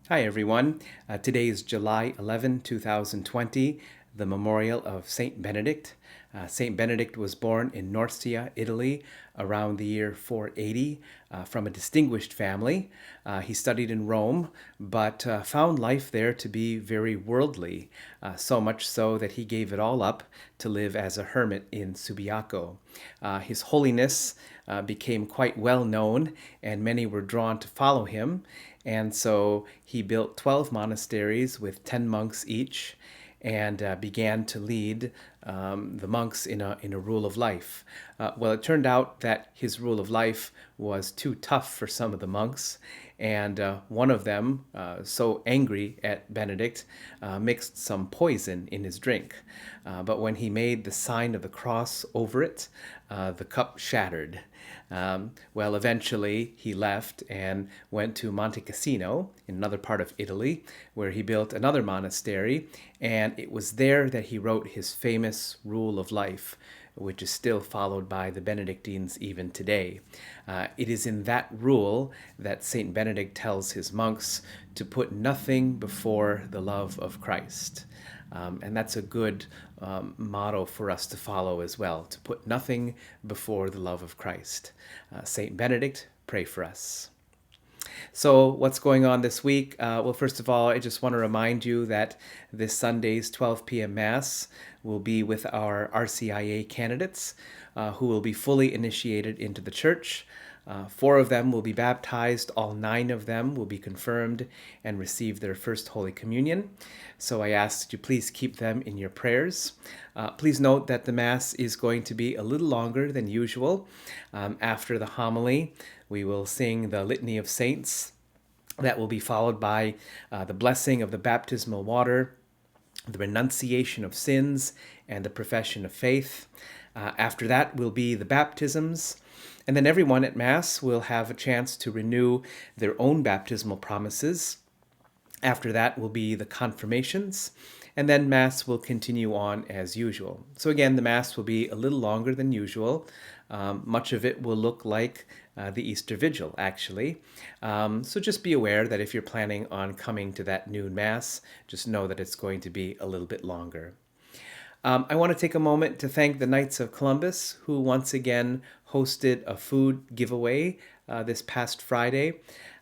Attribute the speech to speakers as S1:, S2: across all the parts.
S1: Hi, everyone. Today is July 11, 2020, the memorial of Saint Benedict. Saint Benedict was born in Norcia, Italy, around the year 480, from a distinguished family. He studied in Rome, but found life there to be very worldly, so much so that he gave it all up to live as a hermit in Subiaco. His holiness became quite well known, and many were drawn to follow him. And so he built 12 monasteries with 10 monks each and began to lead the monks in a rule of life. Well, it turned out that his rule of life was too tough for some of the monks, and one of them, so angry at Benedict, mixed some poison in his drink. But when he made the sign of the cross over it, the cup shattered. Well, eventually he left and went to Monte Cassino in another part of Italy, where he built another monastery, and it was there that he wrote his famous Rule of Life, which is still followed by the Benedictines even today. It is in that rule that Saint Benedict tells his monks to put nothing before the love of Christ. And that's a good motto for us to follow as well, to put nothing before the love of Christ. Saint Benedict, pray for us. So, what's going on this week? Well, first of all, I just want to remind you that this Sunday's 12 p.m. Mass will be with our RCIA candidates who will be fully initiated into the church. 4 of them will be baptized, all 9 of them will be confirmed and receive their first Holy Communion. So I ask that you please keep them in your prayers. Please note that the Mass is going to be a little longer than usual. After the homily, we will sing the Litany of Saints. That will be followed by the blessing of the baptismal water, the renunciation of sins, and the profession of faith. After that will be the baptisms. And then everyone at Mass will have a chance to renew their own baptismal promises. After that will be the confirmations, and then Mass will continue on as usual. So again, the Mass will be a little longer than usual. Much of it will look like the Easter Vigil, actually. So just be aware that if you're planning on coming to that noon Mass, just know that it's going to be a little bit longer. I want to take a moment to thank the Knights of Columbus, who once again hosted a food giveaway this past Friday.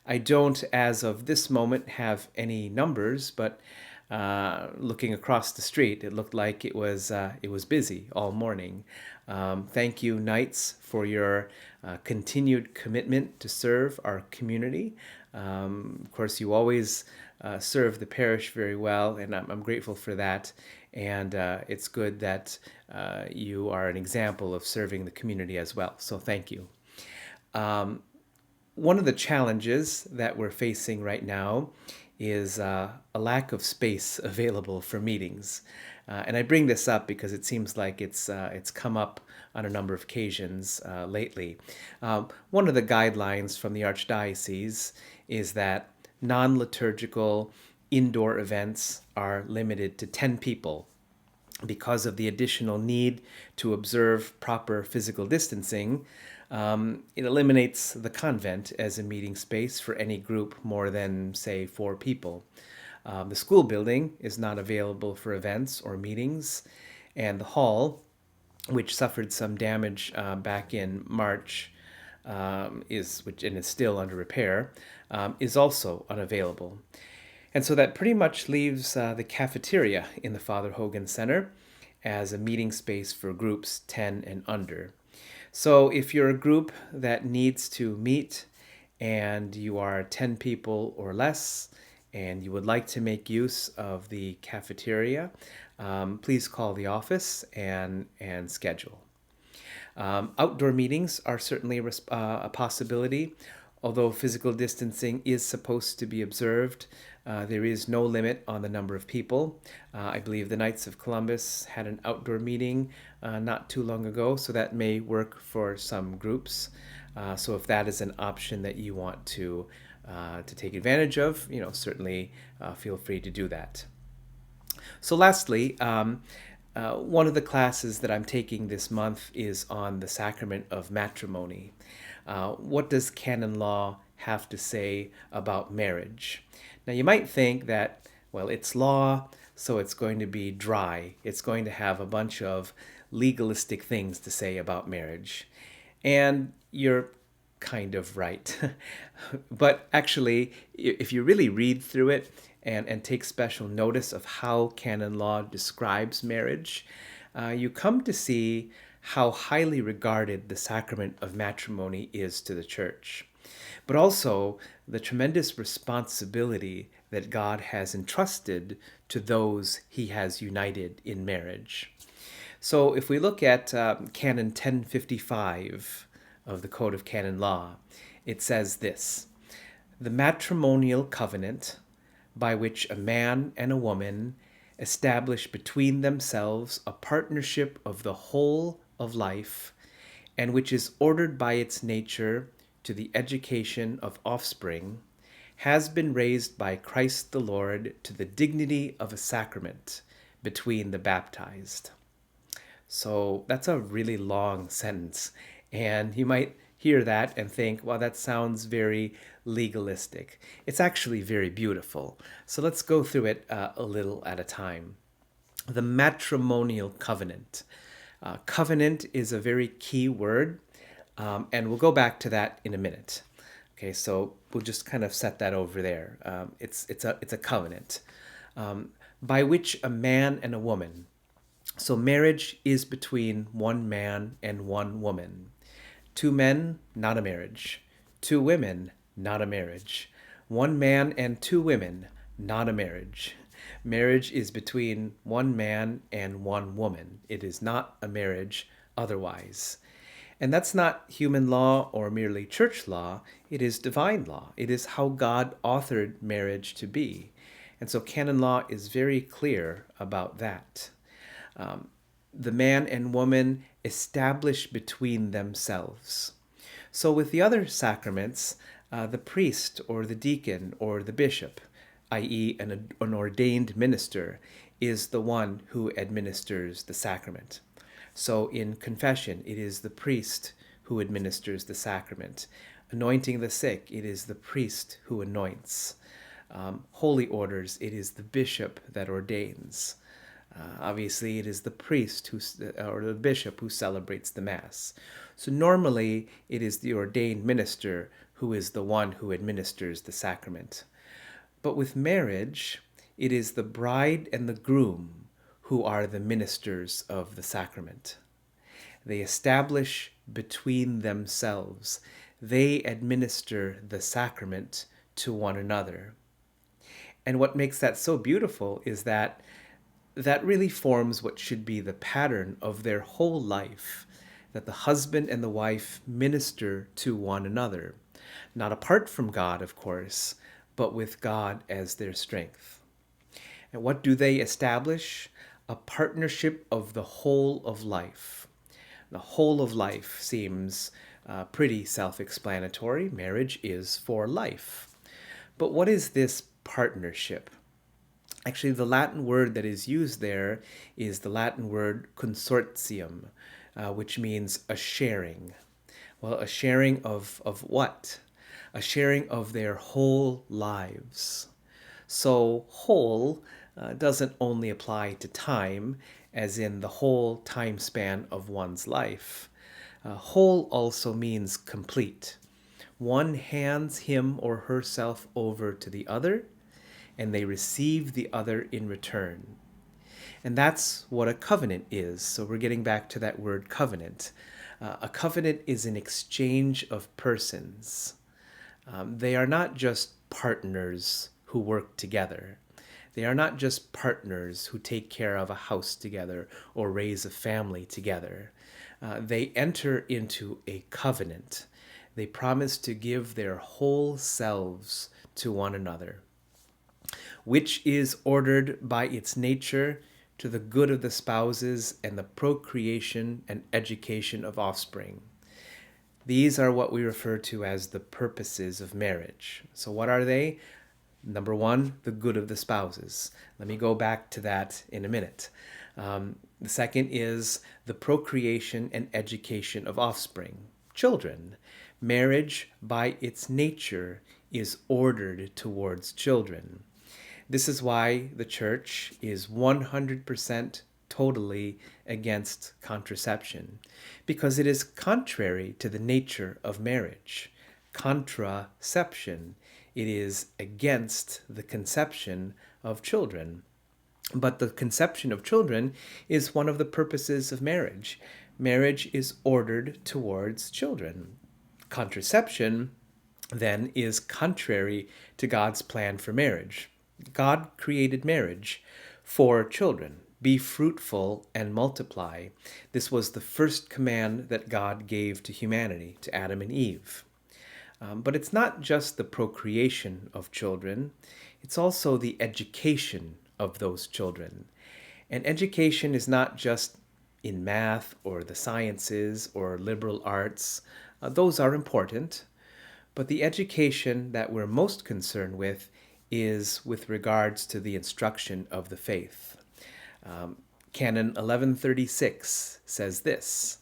S1: I don't, as of this moment, have any numbers, but looking across the street, it looked like it was busy all morning. Thank you, Knights, for your continued commitment to serve our community. Of course, you always serve the parish very well, and I'm grateful for that. And it's good that you are an example of serving the community as well. So thank you. One of the challenges that we're facing right now is a lack of space available for meetings. And I bring this up because it seems like it's come up on a number of occasions lately. One of the guidelines from the Archdiocese is that non-liturgical indoor events are limited to 10 people because of the additional need to observe proper physical distancing. It eliminates the convent as a meeting space for any group more than, say, 4 people. The school building is not available for events or meetings, and the hall, which suffered some damage back in March, is still under repair, is also unavailable. And so that pretty much leaves the cafeteria in the Father Hogan Center as a meeting space for groups 10 and under. So if you're a group that needs to meet and you are 10 people or less and you would like to make use of the cafeteria, please call the office and schedule. Outdoor meetings are certainly a possibility. Although physical distancing is supposed to be observed, there is no limit on the number of people. I believe the Knights of Columbus had an outdoor meeting not too long ago, so that may work for some groups. So if that is an option that you want to take advantage of, certainly feel free to do that. So lastly, one of the classes that I'm taking this month is on the sacrament of matrimony. What does canon law have to say about marriage? Now, you might think that, well, it's law, so it's going to be dry. It's going to have a bunch of legalistic things to say about marriage. And you're kind of right. But actually, if you really read through it and take special notice of how canon law describes marriage, you come to see how highly regarded the sacrament of matrimony is to the church, but also the tremendous responsibility that God has entrusted to those he has united in marriage. So if we look at Canon 1055 of the Code of Canon Law, it says this: "The matrimonial covenant by which a man and a woman establish between themselves a partnership of the whole of life, and which is ordered by its nature to the education of offspring, has been raised by Christ the Lord to the dignity of a sacrament between the baptized." So that's a really long sentence, and you might hear that and think, well, that sounds very legalistic. It's actually very beautiful. So let's go through it a little at a time. The matrimonial covenant. Covenant is a very key word, and we'll go back to that in a minute. Okay, so we'll just kind of set that over there. It's a covenant by which a man and a woman. So marriage is between one man and one woman. Two men, not a marriage. Two women, not a marriage. One man and two women, not a marriage. Marriage is between one man and one woman. It is not a marriage otherwise. And that's not human law or merely church law. It is divine law. It is how God authored marriage to be. And so canon law is very clear about that. The man and woman establish between themselves. So with the other sacraments, the priest or the deacon or the bishop, i.e. an ordained minister, is the one who administers the sacrament. So in confession, it is the priest who administers the sacrament. Anointing the sick, it is the priest who anoints. Holy orders, it is the bishop that ordains. Obviously, it is the priest or the bishop who celebrates the Mass. So normally, it is the ordained minister who is the one who administers the sacrament. But with marriage, it is the bride and the groom who are the ministers of the sacrament. They establish between themselves. They administer the sacrament to one another. And what makes that so beautiful is that really forms what should be the pattern of their whole life, that the husband and the wife minister to one another, not apart from God, of course, but with God as their strength. And what do they establish? A partnership of the whole of life. The whole of life seems pretty self-explanatory. Marriage is for life. But what is this partnership? Actually, the Latin word that is used there is the Latin word consortium, which means a sharing. Well, a sharing of what? A sharing of their whole lives. So whole doesn't only apply to time, as in the whole time span of one's life. Whole also means complete. One hands him or herself over to the other, and they receive the other in return. And that's what a covenant is. So we're getting back to that word covenant. A covenant is an exchange of persons. They are not just partners who work together. They are not just partners who take care of a house together or raise a family together. They enter into a covenant. They promise to give their whole selves to one another, which is ordered by its nature to the good of the spouses and the procreation and education of offspring. These are what we refer to as the purposes of marriage. So what are they? Number one, the good of the spouses. Let me go back to that in a minute. The second is the procreation and education of offspring, children, Marriage, by its nature, is ordered towards children. This is why the church is 100% totally against contraception, because it is contrary to the nature of marriage. Contraception, it is against the conception of children. But the conception of children is one of the purposes of marriage. Marriage is ordered towards children. Contraception, then, is contrary to God's plan for marriage. God created marriage for children. Be fruitful and multiply. This was the first command that God gave to humanity, to Adam and Eve. But it's not just the procreation of children, it's also the education of those children. And education is not just in math or the sciences or liberal arts. Those are important. But the education that we're most concerned with is with regards to the instruction of the faith. Canon 1136 says this: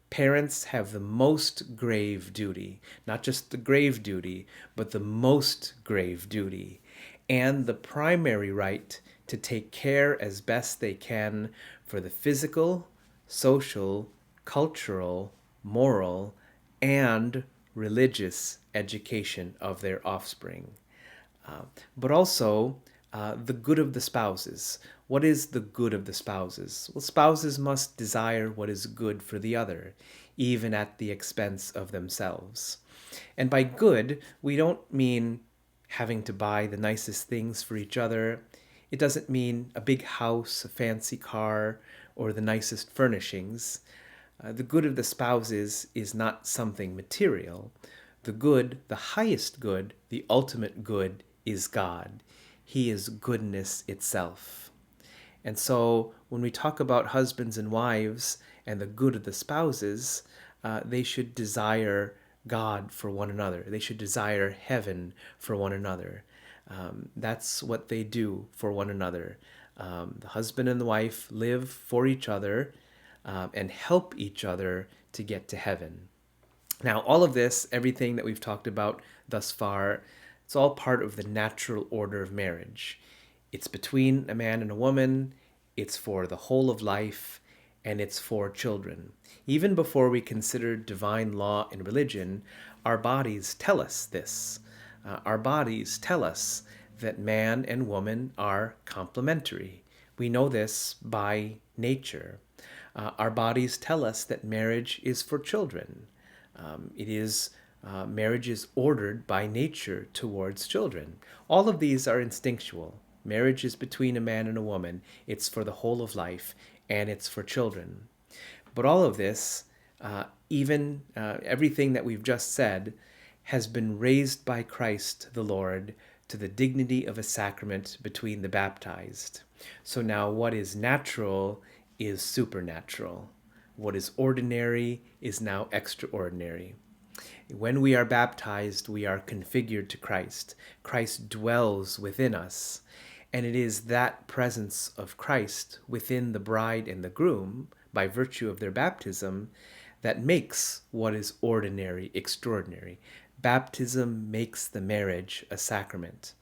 S1: parents have the most grave duty, not just the grave duty, but the most grave duty, and the primary right to take care as best they can for the physical, social, cultural, moral, and religious education of their offspring. But also the good of the spouses. What is the good of the spouses? Well, spouses must desire what is good for the other, even at the expense of themselves. And by good, we don't mean having to buy the nicest things for each other. It doesn't mean a big house, a fancy car, or the nicest furnishings. The good of the spouses is not something material. The good, the highest good, the ultimate good is God. He is goodness itself. And so when we talk about husbands and wives and the good of the spouses, they should desire God for one another. They should desire heaven for one another. That's what they do for one another. The husband and the wife live for each other and help each other to get to heaven. Now, all of this, everything that we've talked about thus far, it's all part of the natural order of marriage. It's between a man and a woman, it's for the whole of life, and it's for children. Even before we consider divine law and religion, our bodies tell us this. Our bodies tell us that man and woman are complementary. We know this by nature. Our bodies tell us that marriage is for children. Marriage is ordered by nature towards children. All of these are instinctual. Marriage is between a man and a woman. It's for the whole of life, and it's for children. But all of this, everything that we've just said, has been raised by Christ the Lord to the dignity of a sacrament between the baptized. So now what is natural is supernatural. What is ordinary is now extraordinary. When we are baptized, we are configured to Christ. Christ dwells within us. And it is that presence of Christ within the bride and the groom, by virtue of their baptism, that makes what is ordinary extraordinary. Baptism makes the marriage a sacrament.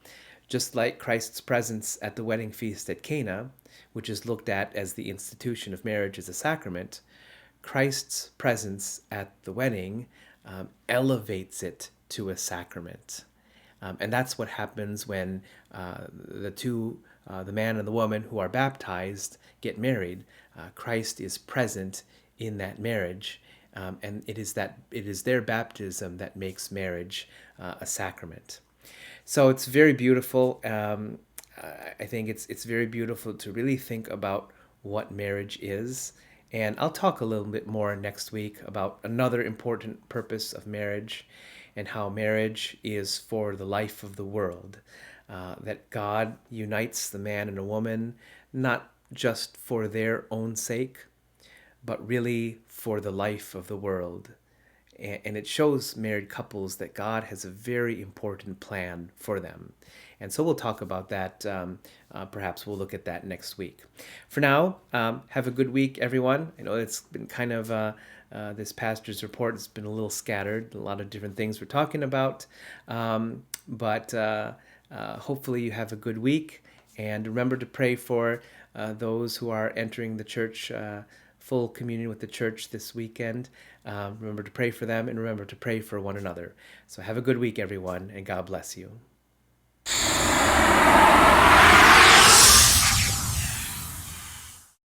S1: Just like Christ's presence at the wedding feast at Cana, which is looked at as the institution of marriage as a sacrament, Christ's presence at the wedding elevates it to a sacrament. And that's what happens when the man and the woman who are baptized, get married. Christ is present in that marriage, and it is their baptism that makes marriage a sacrament. So it's very beautiful. I think it's very beautiful to really think about what marriage is. And I'll talk a little bit more next week about another important purpose of marriage and how marriage is for the life of the world. That God unites the man and a woman, not just for their own sake, but really for the life of the world. And it shows married couples that God has a very important plan for them. And so we'll talk about that. Perhaps we'll look at that next week. For now, have a good week, everyone. I know it's been kind of This pastor's report has been a little scattered, a lot of different things we're talking about, but hopefully you have a good week, and remember to pray for those who are entering the church, full communion with the church this weekend. Remember to pray for them, and remember to pray for one another. So have a good week, everyone, and God bless you.